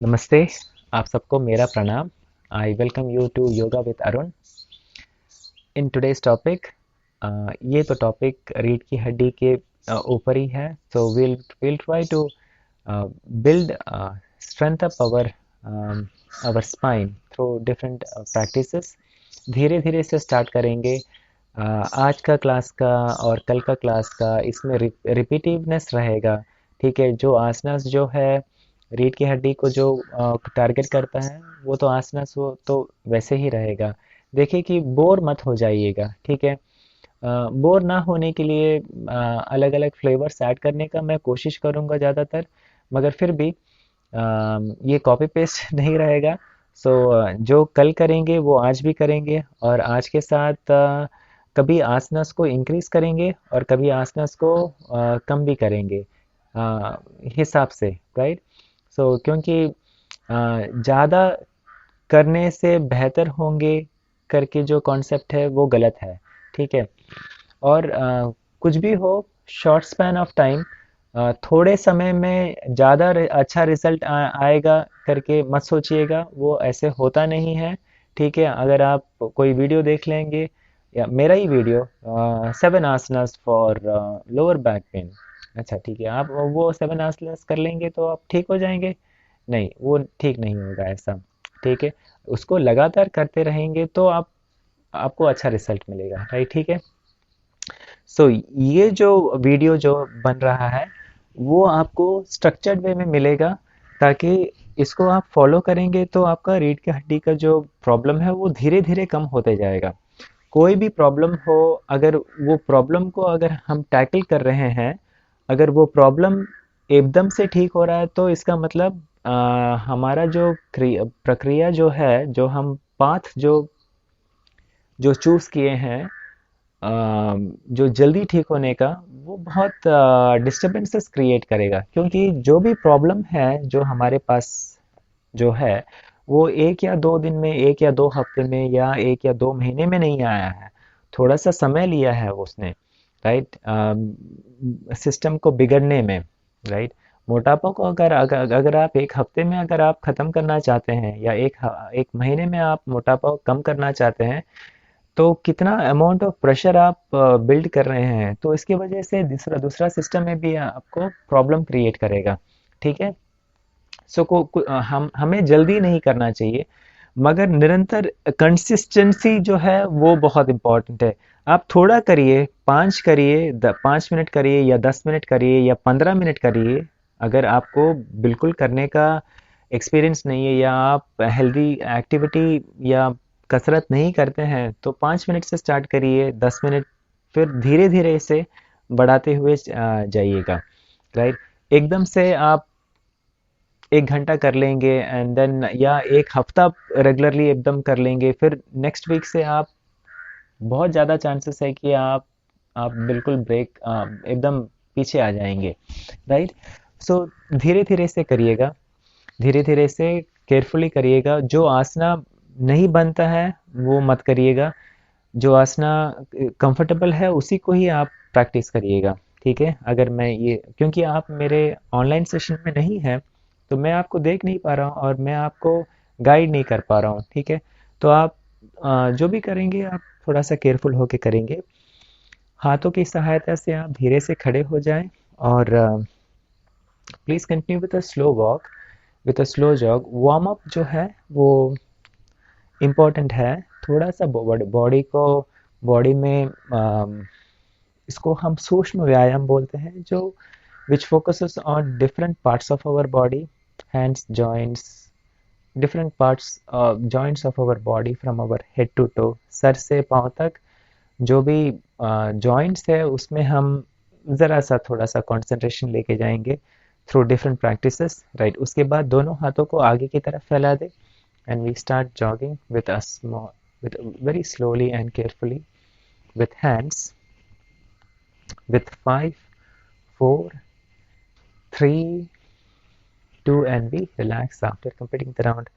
नमस्ते। आप सबको मेरा प्रणाम। I welcome you to yoga with Arun. In today's topic, ये तो टॉपिक रीढ़ की हड्डी के ऊपर ही है। So will try to build strength up our spine through different practices। धीरे धीरे से स्टार्ट करेंगे। आज का क्लास का और कल का क्लास का इसमें रिपीटिवनेस रहेगा। ठीक है, जो आसनास जो है रीढ़ की हड्डी को जो टारगेट करता है वो तो आसनास वो तो वैसे ही रहेगा। देखिए कि बोर मत हो जाइएगा। ठीक है, बोर ना होने के लिए अलग अलग फ्लेवर्स ऐड करने का मैं कोशिश करूँगा ज़्यादातर, मगर फिर भी ये कॉपी पेस्ट नहीं रहेगा। सो जो कल करेंगे वो आज भी करेंगे, और आज के साथ कभी आसनस को इंक्रीज करेंगे और कभी आसनस को कम भी करेंगे हिसाब से। राइट। सो क्योंकि ज़्यादा करने से बेहतर होंगे करके जो कॉन्सेप्ट है वो गलत है। ठीक है, और कुछ भी हो, शॉर्ट स्पैन ऑफ टाइम, थोड़े समय में ज़्यादा अच्छा रिजल्ट आएगा करके मत सोचिएगा, वो ऐसे होता नहीं है। ठीक है, अगर आप कोई वीडियो देख लेंगे या मेरा ही video 7 asanas for lower back pain, अच्छा ठीक है, आप वो 7 आसनास कर लेंगे तो आप ठीक हो जाएंगे। नहीं, वो ठीक नहीं होगा ऐसा। ठीक है, उसको लगातार करते रहेंगे तो आपको अच्छा रिजल्ट मिलेगा। राइट, ठीक है। सो ये जो वीडियो जो बन रहा है वो आपको स्ट्रक्चर्ड वे में मिलेगा, ताकि इसको आप फॉलो करेंगे तो आपका रीढ़ की हड्डी का जो प्रॉब्लम है वो धीरे धीरे कम होते जाएगा। कोई भी प्रॉब्लम हो, अगर वो प्रॉब्लम को अगर हम टैकल कर रहे हैं, अगर वो प्रॉब्लम एकदम से ठीक हो रहा है तो इसका मतलब हमारा जो प्रक्रिया जो है, जो हम पाथ जो चूज किए हैं जो जल्दी ठीक होने का, वो बहुत डिस्टरबेंसेस क्रिएट करेगा। क्योंकि जो भी प्रॉब्लम है जो हमारे पास जो है, वो 1 या 2 दिन में, 1 या 2 हफ्ते में या 1 या 2 महीने में नहीं आया है। थोड़ा सा समय लिया है उसने। राइट, सिस्टम को बिगड़ने में। राइट, मोटापा को अगर आप 1 हफ्ते में अगर आप ख़त्म करना चाहते हैं, या एक महीने में आप मोटापा को कम करना चाहते हैं, तो कितना अमाउंट ऑफ प्रेशर आप बिल्ड कर रहे हैं, तो इसकी वजह से दूसरा दूसरा सिस्टम में भी आपको प्रॉब्लम क्रिएट करेगा। ठीक है। सो हमें जल्दी नहीं करना चाहिए, मगर निरंतर कंसिस्टेंसी जो है वो बहुत इम्पोर्टेंट है। आप थोड़ा करिए, 5 करिए, 5 मिनट करिए या 10 मिनट करिए या 15 मिनट करिए। अगर आपको बिल्कुल करने का एक्सपीरियंस नहीं है, या आप हेल्दी एक्टिविटी या कसरत नहीं करते हैं, तो 5 मिनट से स्टार्ट करिए, 10 मिनट, फिर धीरे धीरे इसे बढ़ाते हुए जाइएगा। राइट, एकदम से आप 1 घंटा कर लेंगे एंड देन, या 1 हफ्ता रेगुलरली एकदम कर लेंगे, फिर नेक्स्ट वीक से आप बहुत ज़्यादा चांसेस है कि आप बिल्कुल ब्रेक एकदम पीछे आ जाएंगे। राइट। सो धीरे धीरे से करिएगा, धीरे धीरे से केयरफुली करिएगा। जो आसना नहीं बनता है वो मत करिएगा, जो आसना कंफर्टेबल है उसी को ही आप प्रैक्टिस करिएगा। ठीक है, अगर मैं ये, क्योंकि आप मेरे ऑनलाइन सेशन में नहीं हैं, तो मैं आपको देख नहीं पा रहा हूँ और मैं आपको गाइड नहीं कर पा रहा हूँ। ठीक है, तो आप जो भी करेंगे आप थोड़ा सा केयरफुल होके करेंगे। हाथों की सहायता से आप धीरे से खड़े हो जाएं, और please continue with a slow walk, with a slow jog. Warm up जो है वो इम्पोर्टेंट है। थोड़ा सा बॉडी को, बॉडी में इसको हम सूक्ष्म व्यायाम बोलते हैं, जो which focuses on different parts of our body, hands, joints, different parts, joints of our body from our head to toe, sir से पाँव तक जो भी जॉइंट्स है उसमें हम ज़रा सा थोड़ा सा कंसंट्रेशन लेके जाएंगे थ्रू डिफरेंट प्रैक्टिसेस। राइट, उसके बाद दोनों हाथों को आगे की तरफ फैला दे, and we start jogging with a small, with very slowly and carefully, with hands, with 5, 4, 3, 2, and we relax after completing the round.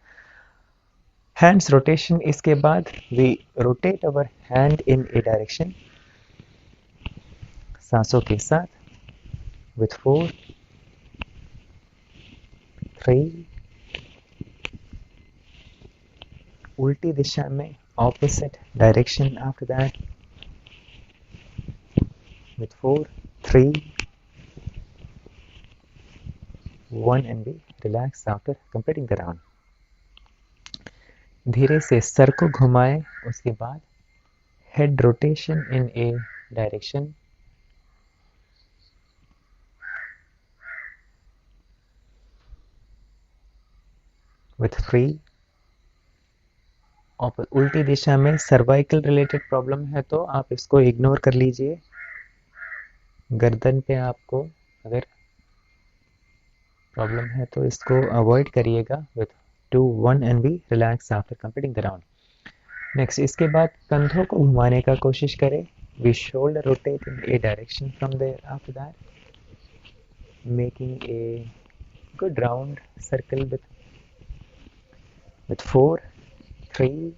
Hands rotation, इसके बाद we rotate our hand in a direction, सांसों के साथ, with 4, 3, उल्टी दिशा में opposite direction after that with 4 3 1 and we relax after completing the round. धीरे से सर को घुमाएं, उसके बाद head rotation in a direction with 3. और उल्टी दिशा में सर्वाइकल रिलेटेड प्रॉब्लम है तो आप इसको इग्नोर कर लीजिए. गर्दन पे आपको अगर प्रॉब्लम है तो इसको अवॉइड करिएगा. With 2 1 and we relax after completing the round. Next, इसके बाद कंधों को घुमाने का कोशिश करें. We shoulder rotate in a direction from there after that making a good round circle with 4 3.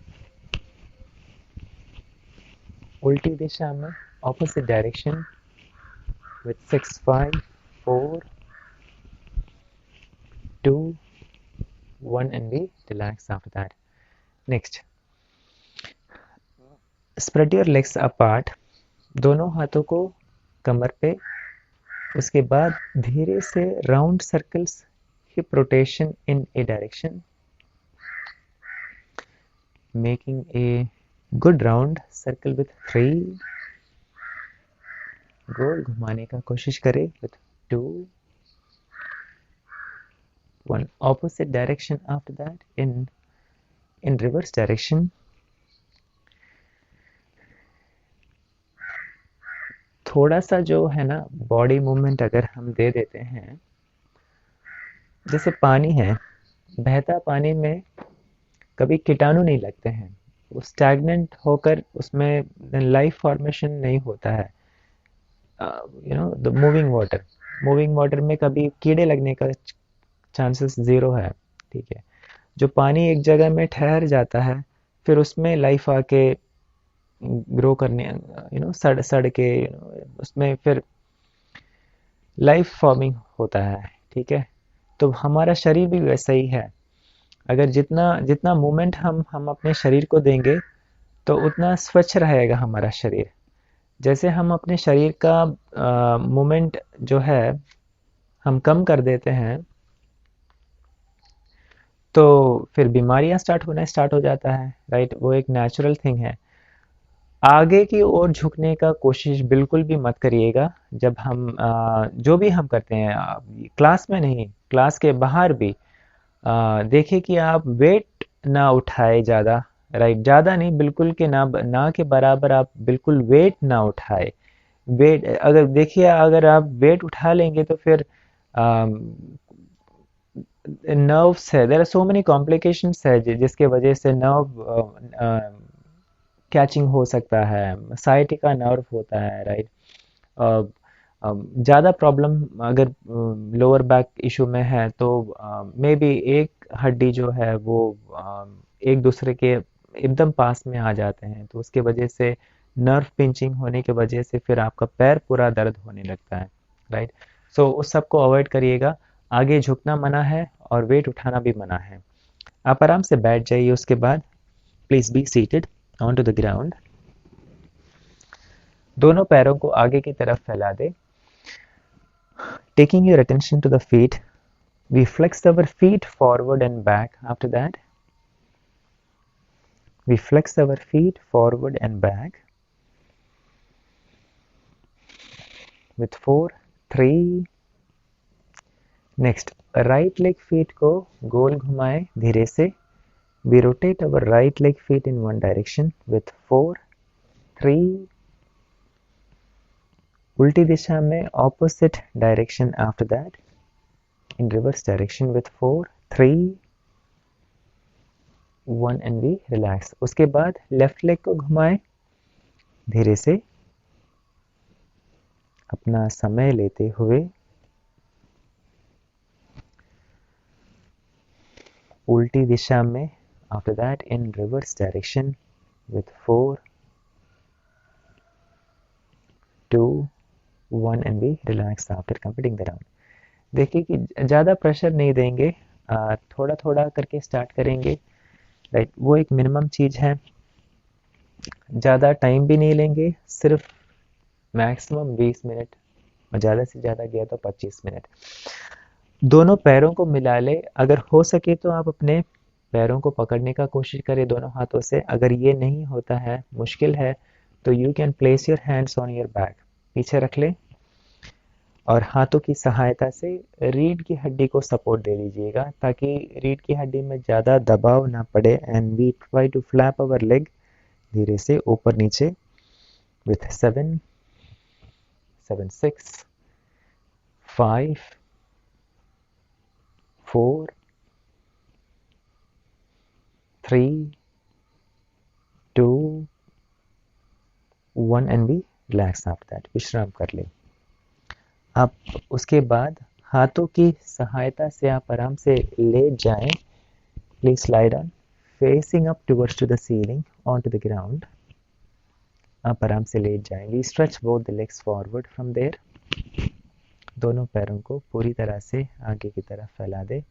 उल्टी दिशा में opposite direction with 6 5 4 2 1 and we relax after that. Next, spread your legs apart. दोनों हाथों को कमर पे. उसके बाद धीरे से round circles hip rotation in a direction making a good round circle with 3. गोल घुमाने का कोशिश करें with 2 1 opposite direction after that in reverse direction. थोड़ा सा जो है ना बॉडी मूवमेंट अगर हम दे देते हैं, जैसे पानी है, बहता पानी में कभी कीटाणु नहीं लगते हैं, वो स्टैग्नेंट होकर उसमें लाइफ फॉर्मेशन नहीं होता है. द मूविंग वाटर में कभी कीड़े लगने का चांसेस ज़ीरो है. ठीक है, जो पानी एक जगह में ठहर जाता है फिर उसमें लाइफ आके ग्रो करने सड़ के उसमें फिर लाइफ फॉर्मिंग होता है. ठीक है, तो हमारा शरीर भी वैसा ही है. अगर जितना मूवमेंट हम अपने शरीर को देंगे तो उतना स्वच्छ रहेगा हमारा शरीर. जैसे हम अपने शरीर का मूवमेंट जो है हम कम कर देते हैं तो फिर बीमारियां स्टार्ट हो जाता है. राइट, वो एक नेचुरल थिंग है. आगे की ओर झुकने का कोशिश बिल्कुल भी मत करिएगा. जब हम जो भी हम करते हैं, क्लास में नहीं, क्लास के बाहर भी देखिए कि आप वेट ना उठाए ज़्यादा. राइट, ज़्यादा नहीं, बिल्कुल के ना के बराबर आप बिल्कुल वेट ना उठाए. वेट अगर देखिए, अगर आप वेट उठा लेंगे तो फिर नर्व्स है, there are so many complications है जिसके वजह से नर्व कैचिंग हो सकता है, साइटिका नर्व होता है. राइट, ज़्यादा प्रॉब्लम अगर लोअर बैक इशू में है तो मे बी एक हड्डी जो है वो एक दूसरे के एकदम पास में आ जाते हैं, तो उसके वजह से नर्व पिंचिंग होने के वजह से फिर आपका पैर पूरा दर्द होने लगता है. राइट, सो उस सब को अवॉइड करिएगा. आगे झुकना मना है और वेट उठाना भी मना है. आप आराम से बैठ जाइए. उसके बाद please be seated onto the ground. दोनों पैरों को आगे की तरफ फैला दे. Taking your attention to the feet, we flex our feet forward and back. After that, we flex our feet forward and back with 4 3. Next, right leg feet को गोल घुमाएं धीरे से. We rotate our right leg feet in one direction with 4 3. उल्टी दिशा में opposite direction after that in reverse direction with 4 3 1 and we relax. उसके बाद left leg को घुमाएं धीरे से, अपना समय लेते हुए. उल्टी दिशा में after that in reverse direction with 4 2 1 and we relax after completing the round. देखिए कि ज़्यादा प्रेशर नहीं देंगे, थोड़ा थोड़ा करके स्टार्ट करेंगे. राइट, वो एक मिनिमम चीज़ है। ज़्यादा टाइम भी नहीं लेंगे, सिर्फ मैक्सिमम 20 मिनट और ज़्यादा से ज़्यादा गया तो 25 मिनट। दोनों पैरों को मिला ले, अगर हो सके तो आप अपने पैरों को पकड़ने का कोशिश करें दोनों हाथों से। अगर ये नहीं होता है, मुश्किल है, तो you can place your hands on your back, पीछे रख ले और हाथों की सहायता से रीढ़ की हड्डी को सपोर्ट दे दीजिएगा ताकि रीढ़ की हड्डी में ज़्यादा दबाव ना पड़े। And we try to flap our leg धीरे से ऊपर नीचे with 7 7 6 5 4 3 2 1 and we relax after that, विश्राम कर ले। आप उसके बाद हाथों की सहायता से आप आराम से लेट जाएं। Please lie down facing up towards to the ceiling onto the ground। आप आराम से लेट जाएं। We stretch both the legs forward from there. दोनों पैरों को पूरी तरह से आगे की तरफ फैला दे।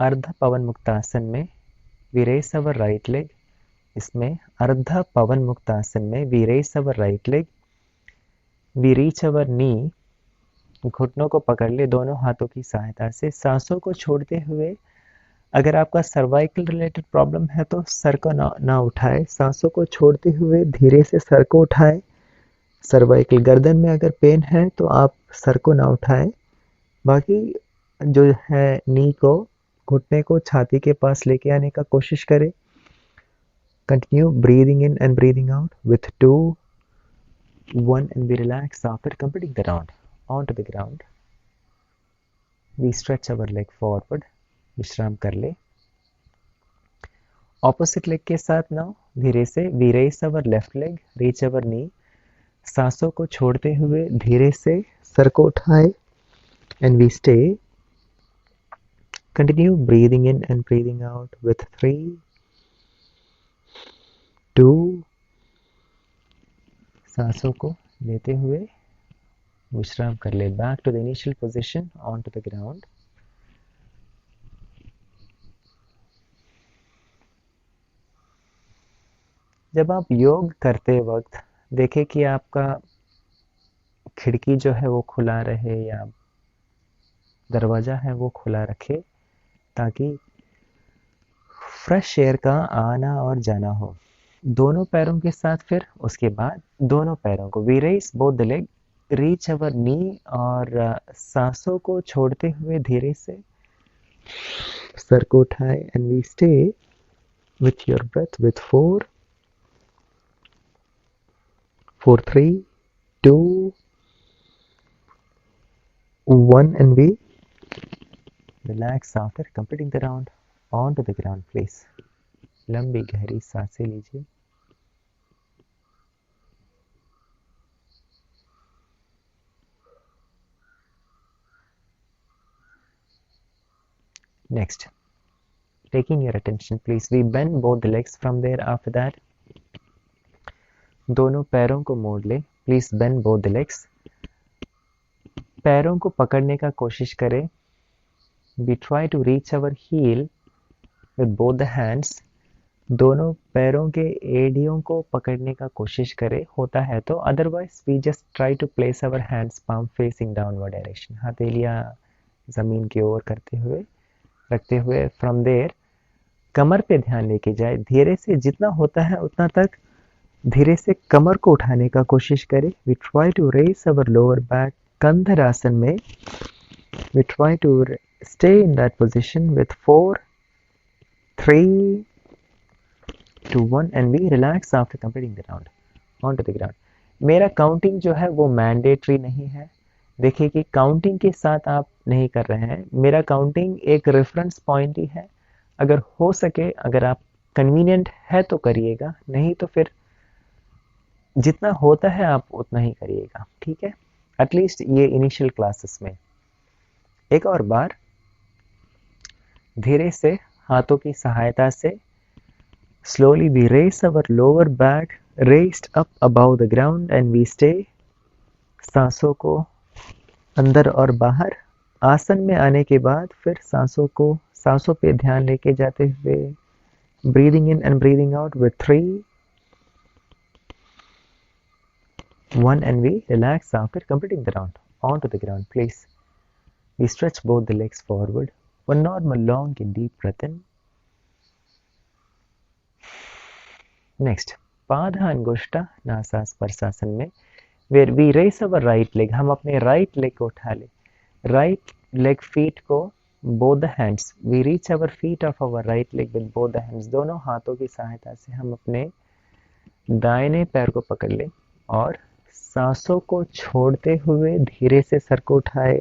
अर्ध पवन मुक्तासन में we raise our right leg. इसमें अर्ध पवन मुक्तासन में we raise our right leg, we reach our knee. घुटनों को पकड़ ले दोनों हाथों की सहायता से, सांसों को छोड़ते हुए। अगर आपका सर्वाइकल रिलेटेड प्रॉब्लम है तो सर को ना उठाए, सांसों को छोड़ते हुए धीरे से सर को उठाए। सर्वाइकल गर्दन में अगर पेन है तो आप सर को ना उठाए, बाकी जो है नी को, घुटने को छाती के पास लेके आने का कोशिश करें। Continue breathing in and breathing out with 2 1 and we relax after completing the round onto the ground। we stretch our leg forward, विश्राम कर ले। ऑपोजिट लेग के साथ नाउ धीरे से we raise our left leg, reach our knee. सांसों को छोड़ते हुए धीरे से सर को उठाए and we stay. Continue breathing in and breathing out with 3 2। सांसों को लेते हुए विश्राम कर ले। Back to the initial position on to the ground. जब आप योग करते वक्त देखें कि आपका खिड़की जो है वो खुला रहे या दरवाज़ा है वो खुला रखे ताकि फ्रेश एयर का आना और जाना हो। दोनों पैरों के साथ फिर उसके बाद दोनों पैरों को we raise both the leg, reach our knee और सांसों को छोड़ते हुए धीरे से सर को उठाए and we stay with your breath with 4 4 3 2 1 and we relax after completing the round onto the ground please। लंबी गहरी सांसें लीजिए। Next, taking your attention please, we bend both the legs from there। after that दोनों पैरों को मोड़ ले। Please bend both the legs. पैरों को पकड़ने का कोशिश करें। We try to reach our heel with both the hands. दोनों पैरों के एड़ियों को पकड़ने का कोशिश करें, होता है तो। Otherwise we just try to place our hands palm facing downward direction, हथेलियां जमीन की ओर करते हुए रखते हुए। फ्रॉम देयर कमर पे ध्यान लेके जाए। धीरे से जितना होता है उतना तक धीरे से कमर को उठाने का कोशिश करें। We try to raise our lower back. Kandharasana में we try to stay in that position with 4 3 2 1 and we relax after completing the round on to the ground. मेरा काउंटिंग जो है वो मैंडेटरी नहीं है। देखिए कि काउंटिंग के साथ आप नहीं कर रहे हैं। मेरा काउंटिंग एक रेफरेंस पॉइंट ही है। अगर हो सके, अगर आप कन्वीनियंट है तो करिएगा, नहीं तो फिर जितना होता है आप उतना ही करिएगा, ठीक है। एटलीस्ट ये इनिशियल क्लासेस में। एक और बार धीरे से हाथों की सहायता से slowly we raise our lower back raised up above the ground and we stay। सांसों को अंदर और बाहर। आसन में आने के बाद फिर सांसों को सांसों पे ध्यान लेके जाते हुए breathing in and breathing out with 3 1 and we relax after completing the round. Onto the ground, please. We stretch both the legs forward. One normal long and deep breath in. Next, Padha Angushta Nasasparsasana में where we raise our right leg. हम अपने right leg को उठा ले. Right leg feet को both the hands. We reach our feet of our right leg with both the hands. दोनों हाथों की सहायता से हम अपने दाहिने पैर को पकड़ ले और सांसों को छोड़ते हुए धीरे से सर को उठाए.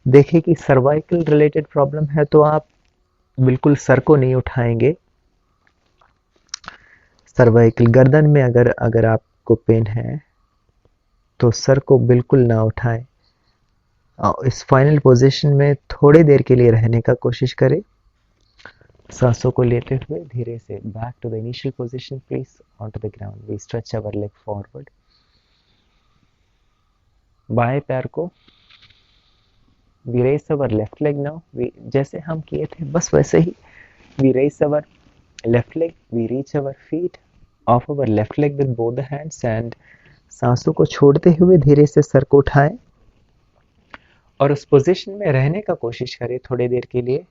देखिए कि सर्वाइकल रिलेटेड प्रॉब्लम है तो आप बिल्कुल सर को नहीं उठाएंगे. सर्वाइकल गर्दन में अगर आपको पेन है तो सर को बिल्कुल ना उठाएं. इस फाइनल पोजीशन में थोड़ी देर के लिए रहने का कोशिश करें. सांसों को लेते हुए धीरे से back to the initial position please. On to the ground we stretch our leg forward. बाएं पैर को we raise our left leg. Now जैसे हम किए थे बस वैसे ही we raise our left leg. We reach our feet of our left leg with both the hands and सांसों को छोड़ते हुए धीरे से सर को उठाएं और उस पोजीशन में रहने का कोशिश करें थोड़ी देर के लिए.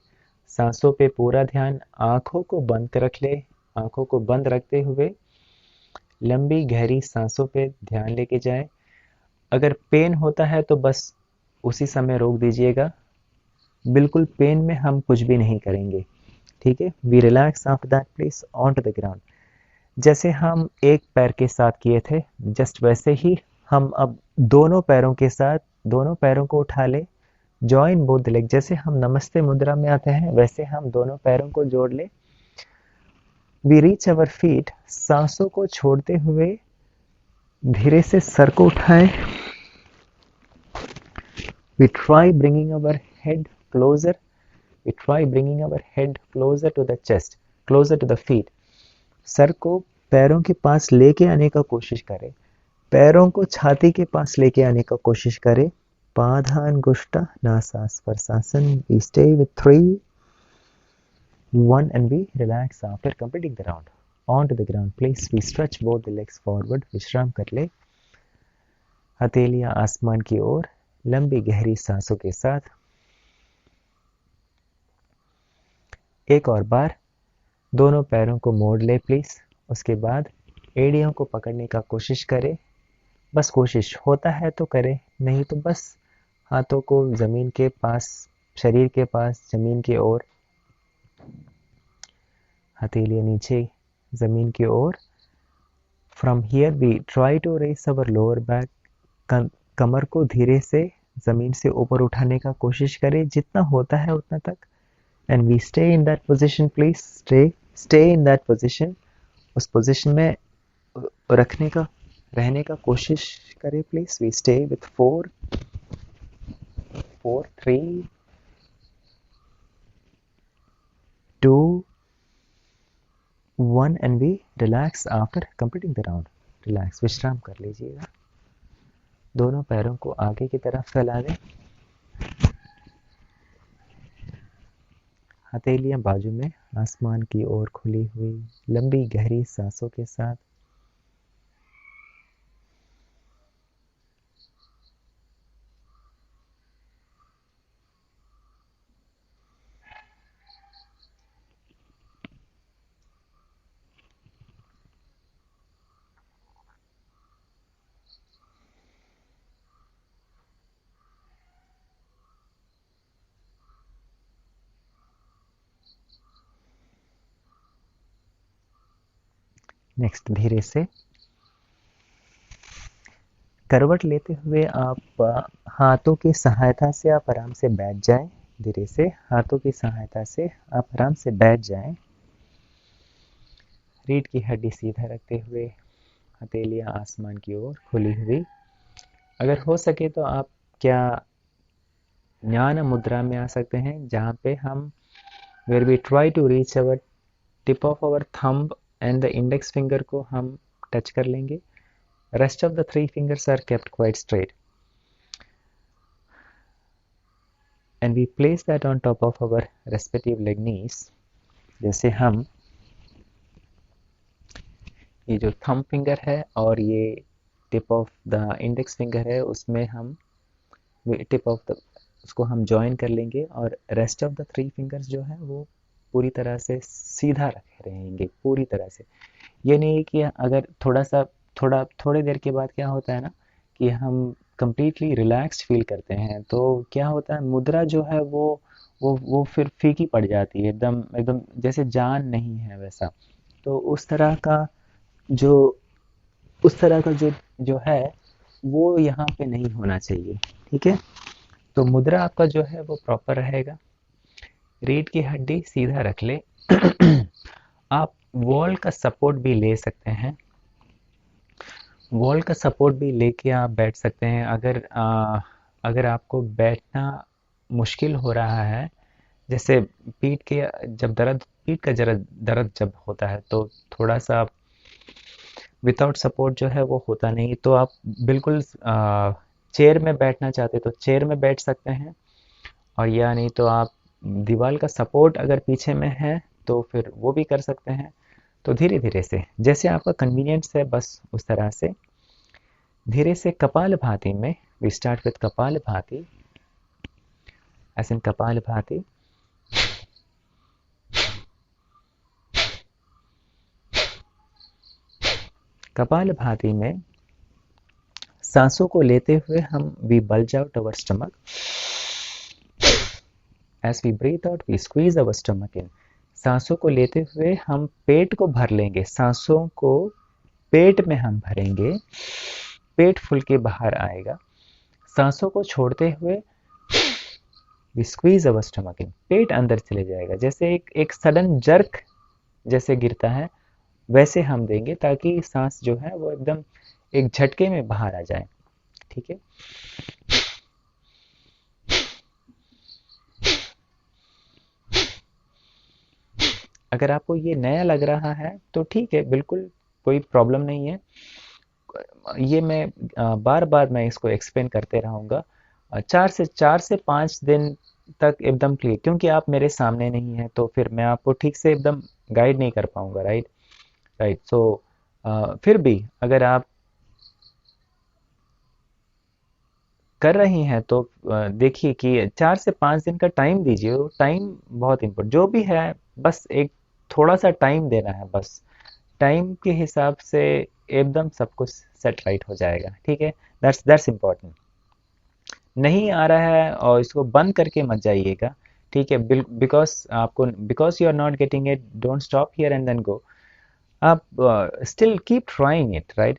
सांसों पे पूरा ध्यान. आंखों को बंद रख ले. आंखों को बंद रखते हुए लंबी गहरी सांसों पे ध्यान लेके जाएं. अगर पेन होता है तो बस उसी समय रोक दीजिएगा. बिल्कुल पेन में हम कुछ भी नहीं करेंगे. ठीक है. We relax after that please. On to the ground. जैसे हम एक पैर के साथ किए थे जस्ट वैसे ही हम अब दोनों पैरों के साथ दोनों पैरों को उठा ले. Join both leg. जैसे हम नमस्ते मुद्रा में आते हैं वैसे हम दोनों पैरों को जोड़ ले. We reach our feet. सांसों को छोड़ते हुए धीरे से सर को उठाएं. We try bringing our head closer. We try bringing our head closer to the chest, closer to the feet. सर को पैरों के पास लेके आने का कोशिश करें. पैरों को छाती के पास लेके आने का कोशिश करें. पादांगुष्ठा नासास्पर्शासन. We stay with 3 1 and we relax after completing the round. On to the ground please. We stretch both the legs forward. विश्राम कर ले. हथेलियां आसमान की ओर लंबी गहरी सांसों के साथ. एक और बार दोनों पैरों को मोड़ ले प्लीज. उसके बाद एड़ियों को पकड़ने का कोशिश करें. बस कोशिश होता है तो करें, नहीं तो बस हाथों को जमीन के पास, शरीर के पास जमीन की ओर. हथेलियां नीचे जमीन की ओर. From here we try to raise our lower back. कमर को धीरे से जमीन से ऊपर उठाने का कोशिश करें जितना होता है उतना तक. And we stay in that position please. Stay in that position. उस पोजीशन में रहने का कोशिश करें please. We stay with 4 3 2 1 and we relax after completing the round. Relax, विश्राम कर लीजिएगा. दोनों पैरों को आगे की तरफ फैला दें. हथेलियां बाजू में आसमान की ओर खुली हुई लंबी गहरी सांसों के साथ. नेक्स्ट, धीरे से करवट लेते हुए आप हाथों की सहायता से आप आराम से बैठ जाएं. धीरे से हाथों की सहायता से आप आराम से बैठ जाएं. रीढ़ की हड्डी सीधा रखते हुए हथेलियां आसमान की ओर खुली हुई. अगर हो सके तो आप क्या ज्ञान मुद्रा में आ सकते हैं जहां पे हम where we try to reach our tip of our thumb and the index finger को हम टच कर लेंगे. Rest of the 3 fingers are kept quite straight. and we place that on top of our respective leg knees. जैसे हम ये जो thumb finger है और ये tip of the index finger है, उसमें हम टिप ऑफ द उसको हम जॉइन कर लेंगे और रेस्ट ऑफ द 3 फिंगर्स जो है वो पूरी तरह से सीधा रखे रहेंगे पूरी तरह से। ये नहीं है कि अगर थोड़ी देर के बाद क्या होता है ना कि हम कंप्लीटली रिलैक्स्ड फील करते हैं, तो क्या होता है मुद्रा जो है वो फिर फीकी पड़ जाती है, एकदम एकदम जैसे जान नहीं है वैसा। तो जो उस तरह का जो है वो यहाँ पे नहीं होना चाहिए। ठीक है, तो मुद्रा आपका जो है वो प्रॉपर रहेगा। रीढ़ की हड्डी सीधा रख ले। आप वॉल का सपोर्ट भी ले सकते हैं, वॉल का सपोर्ट भी लेके आप बैठ सकते हैं। अगर आपको बैठना मुश्किल हो रहा है, जैसे पीठ का जरा दर्द जब होता है तो थोड़ा सा विदाउट सपोर्ट जो है वो होता नहीं, तो आप बिल्कुल चेयर में बैठना चाहते तो चेयर में बैठ सकते हैं, और या नहीं तो आप दीवार का सपोर्ट अगर पीछे में है तो फिर वो भी कर सकते हैं। तो धीरे धीरे से जैसे आपका कन्वीनियंस है बस उस तरह से धीरे से कपालभाति में we start with kapalbhati, as in kapalbhati. Kapalbhati में सांसों को लेते हुए हम we bulge out our stomach, as we breathe out we squeeze our stomach in. सांसों को लेते हुए हम पेट को भर लेंगे, सांसों को पेट में हम भरेंगे, पेट फूल के बाहर आएगा। सांसों को छोड़ते हुए we squeeze our stomach in, पेट अंदर चले जाएगा, जैसे एक सडन जर्क जैसे गिरता है वैसे हम देंगे, ताकि सांस जो है वो एकदम एक झटके में बाहर आ जाए। ठीक है, अगर आपको ये नया लग रहा है तो ठीक है, बिल्कुल कोई प्रॉब्लम नहीं है। ये मैं बार बार मैं इसको एक्सप्लेन करते रहूँगा। 4 से 5 दिन तक एकदम क्लियर, क्योंकि आप मेरे सामने नहीं हैं तो फिर मैं आपको ठीक से एकदम गाइड नहीं कर पाऊँगा। Right right. सो फिर भी अगर आप कर रही हैं तो देखिए कि 4 से 5 दिन का टाइम दीजिए। वो टाइम बहुत इम्पोर्टेंट जो भी है, बस एक थोड़ा सा टाइम देना है, बस टाइम के हिसाब से एकदम सब कुछ सेट राइट हो जाएगा। ठीक है, दैट्स इम्पोर्टेंट। नहीं आ रहा है और इसको बंद करके मत जाइएगा। ठीक है, because you are not getting it, don't stop here and then go. आप still keep trying it. Right,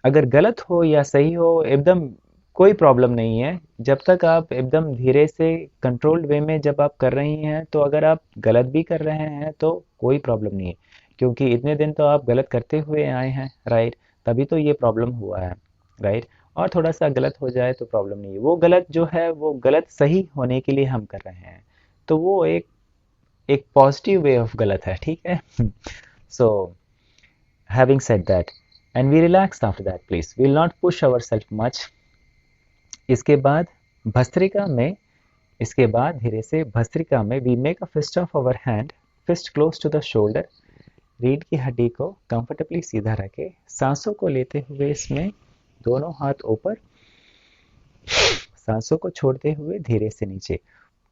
अगर गलत हो या सही हो एकदम कोई प्रॉब्लम नहीं है, जब तक आप एकदम धीरे से कंट्रोल्ड वे में जब आप कर रही हैं। तो अगर आप गलत भी कर रहे हैं तो कोई प्रॉब्लम नहीं है, क्योंकि इतने दिन तो आप गलत करते हुए आए हैं। राइट, तभी तो ये प्रॉब्लम हुआ है। राइट, और थोड़ा सा गलत हो जाए तो प्रॉब्लम नहीं है, वो गलत जो है वो गलत सही होने के लिए हम कर रहे हैं, तो वो एक पॉजिटिव वे ऑफ गलत है। ठीक है। सो having said that, and we relax after that, please we will not push ourselves much। इसके बाद भस्त्रिका में, इसके बाद धीरे से भस्त्रिका में we make a fist of our hand, fist close to the shoulder. रीढ़ की हड्डी को कंफर्टेबली सीधा रखे, सांसों को लेते हुए इसमें दोनों हाथ ऊपर, सांसों को छोड़ते हुए धीरे से नीचे।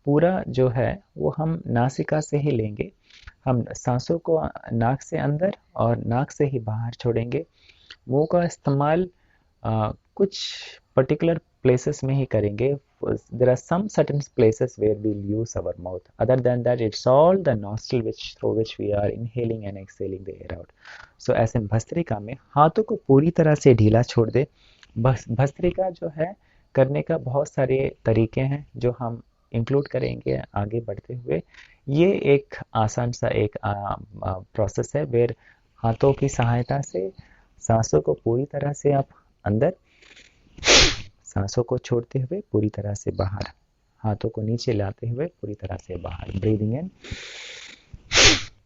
पूरा जो है वो हम नासिका से ही लेंगे, हम सांसों को नाक से अंदर और नाक से ही बाहर छोड़ेंगे। मुंह का इस्तेमाल कुछ पर्टिकुलर प्लेसेस में ही करेंगे। There are some certain places where we will use our mouth, other than that it's all the nostril which through which we are inhaling and exhaling the air out. So ऐसे भस्त्रिका में हाथों को पूरी तरह से ढीला छोड़ दे। भस्त्रिका जो है करने का बहुत सारे तरीके हैं जो हम इंक्लूड करेंगे आगे बढ़ते हुए। ये एक आसान सा एक प्रोसेस है वेयर हाथों की सहायता से सांसों को पूरी तरह से आप अंदर, सांसों को छोड़ते हुए पूरी तरह से बाहर, हाथों को नीचे लाते हुए पूरी तरह से बाहर। Breathing in,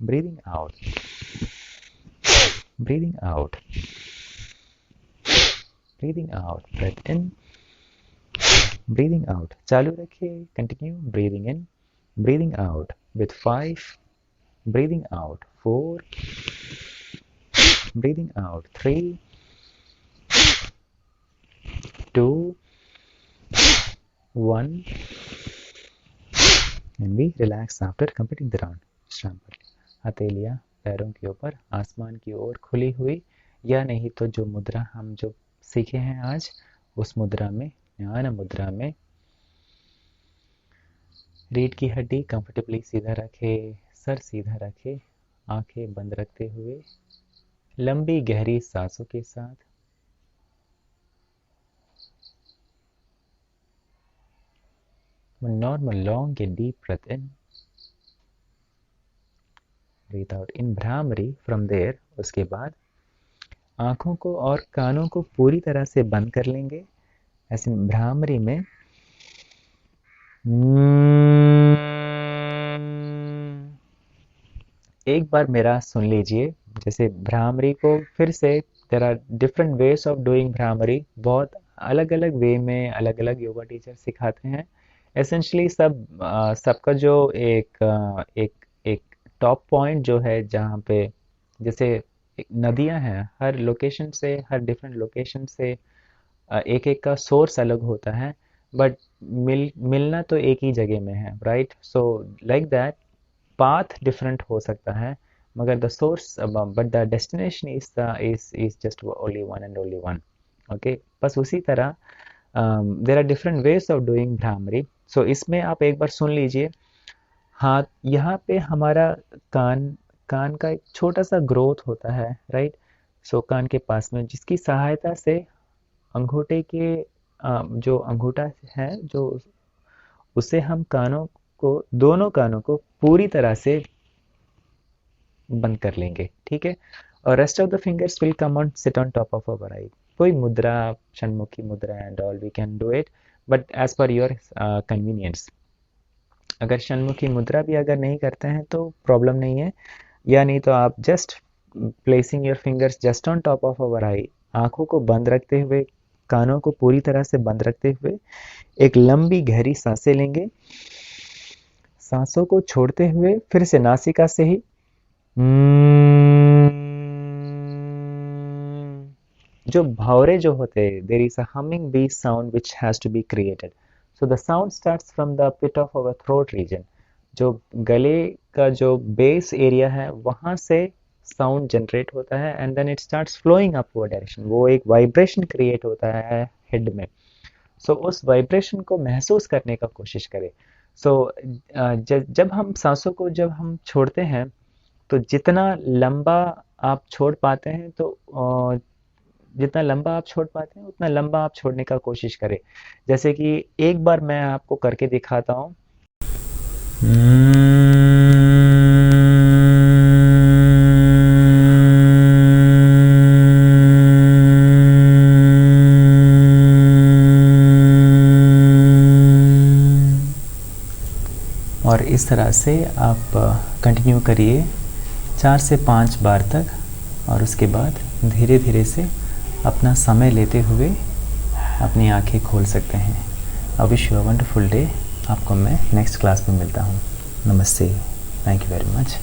breathing out, breathing out, breathing out. Breath in, breathing out चालू रखिए, continue, breathing in, breathing out with 5, breathing out 4, breathing out 3, 2, 1 and we relax after completing the round. विश्राम कर लें, हथेलियाँ पैरों के ऊपर, आसमान की ओर खुली हुई, या नहीं तो जो मुद्रा हम जो सीखे हैं आज उस मुद्रा में, ध्यान मुद्रा में। रीढ़ की हड्डी कंफर्टेबली सीधा रखे, सर सीधा रखे, आंखें बंद रखते हुए, लंबी गहरी सांसों के साथ normal long and deep breath in, breathe out in bhramari from there। उसके बाद आंखों को और कानों को पूरी तरह से बंद कर लेंगे, ऐसे भ्रामरी में एक बार मेरा सुन लीजिए, जैसे भ्रामरी को फिर से, there are different ways of doing bhramari, बहुत अलग अलग वे में अलग अलग योगा टीचर सिखाते हैं। एसेंशली सबका जो एक टॉप पॉइंट जो है, जहाँ पे जैसे नदियाँ हैं, हर लोकेशन से, हर डिफरेंट लोकेशन से एक एक का सोर्स अलग होता है, बट मिलना तो एक ही जगह में है, right? So like that path different हो सकता है, मगर the source but the destination is just only one and only one. Okay, बस उसी तरह there are different ways of doing Bhramari. So इसमें आप एक बार सुन लीजिए। हाथ यहाँ पे हमारा कान का एक छोटा सा ग्रोथ होता है, राइट? सो कान के पास में, जिसकी सहायता से अंगूठे के जो अंगूठा है, जो उससे हम कानों को, दोनों कानों को पूरी तरह से बंद कर लेंगे, ठीक है? और rest of the fingers will come on sit on top of our eye. कोई मुद्रा, Shanmukhi mudra and all, we can do it, but as per your convenience. अगर षण्मुखी मुद्रा भी अगर नहीं करते हैं तो प्रॉब्लम नहीं है, या नहीं तो आप just placing your fingers just on top of our eye, आंखों को बंद रखते हुए, कानों को पूरी तरह से बंद रखते हुए एक लंबी गहरी सांसें लेंगे। सांसों को छोड़ते हुए फिर से नासिका से ही जो भावरे जो होते हैं, there is a humming bee sound which has to be created. So the sound starts from the pit of our throat region, जो गले का जो बेस एरिया है वहां से साउंड जनरेट होता है, and then it starts flowing upward direction. वो एक वाइब्रेशन क्रिएट होता है हेड में। सो उस वाइब्रेशन को महसूस करने का कोशिश करें। सो जब हम सांसों को जब हम छोड़ते हैं, तो जितना लंबा आप छोड़ पाते हैं, तो जितना लंबा आप छोड़ पाते हैं उतना लंबा आप छोड़ने का कोशिश करें। जैसे कि एक बार मैं आपको करके दिखाता हूँ। और इस तरह से आप कंटिन्यू करिए 4 से 5 बार तक, और उसके बाद धीरे धीरे से अपना समय लेते हुए अपनी आंखें खोल सकते हैं। I wish you a wonderful day. आपको मैं नेक्स्ट क्लास में मिलता हूँ। नमस्ते, थैंक यू वेरी मच।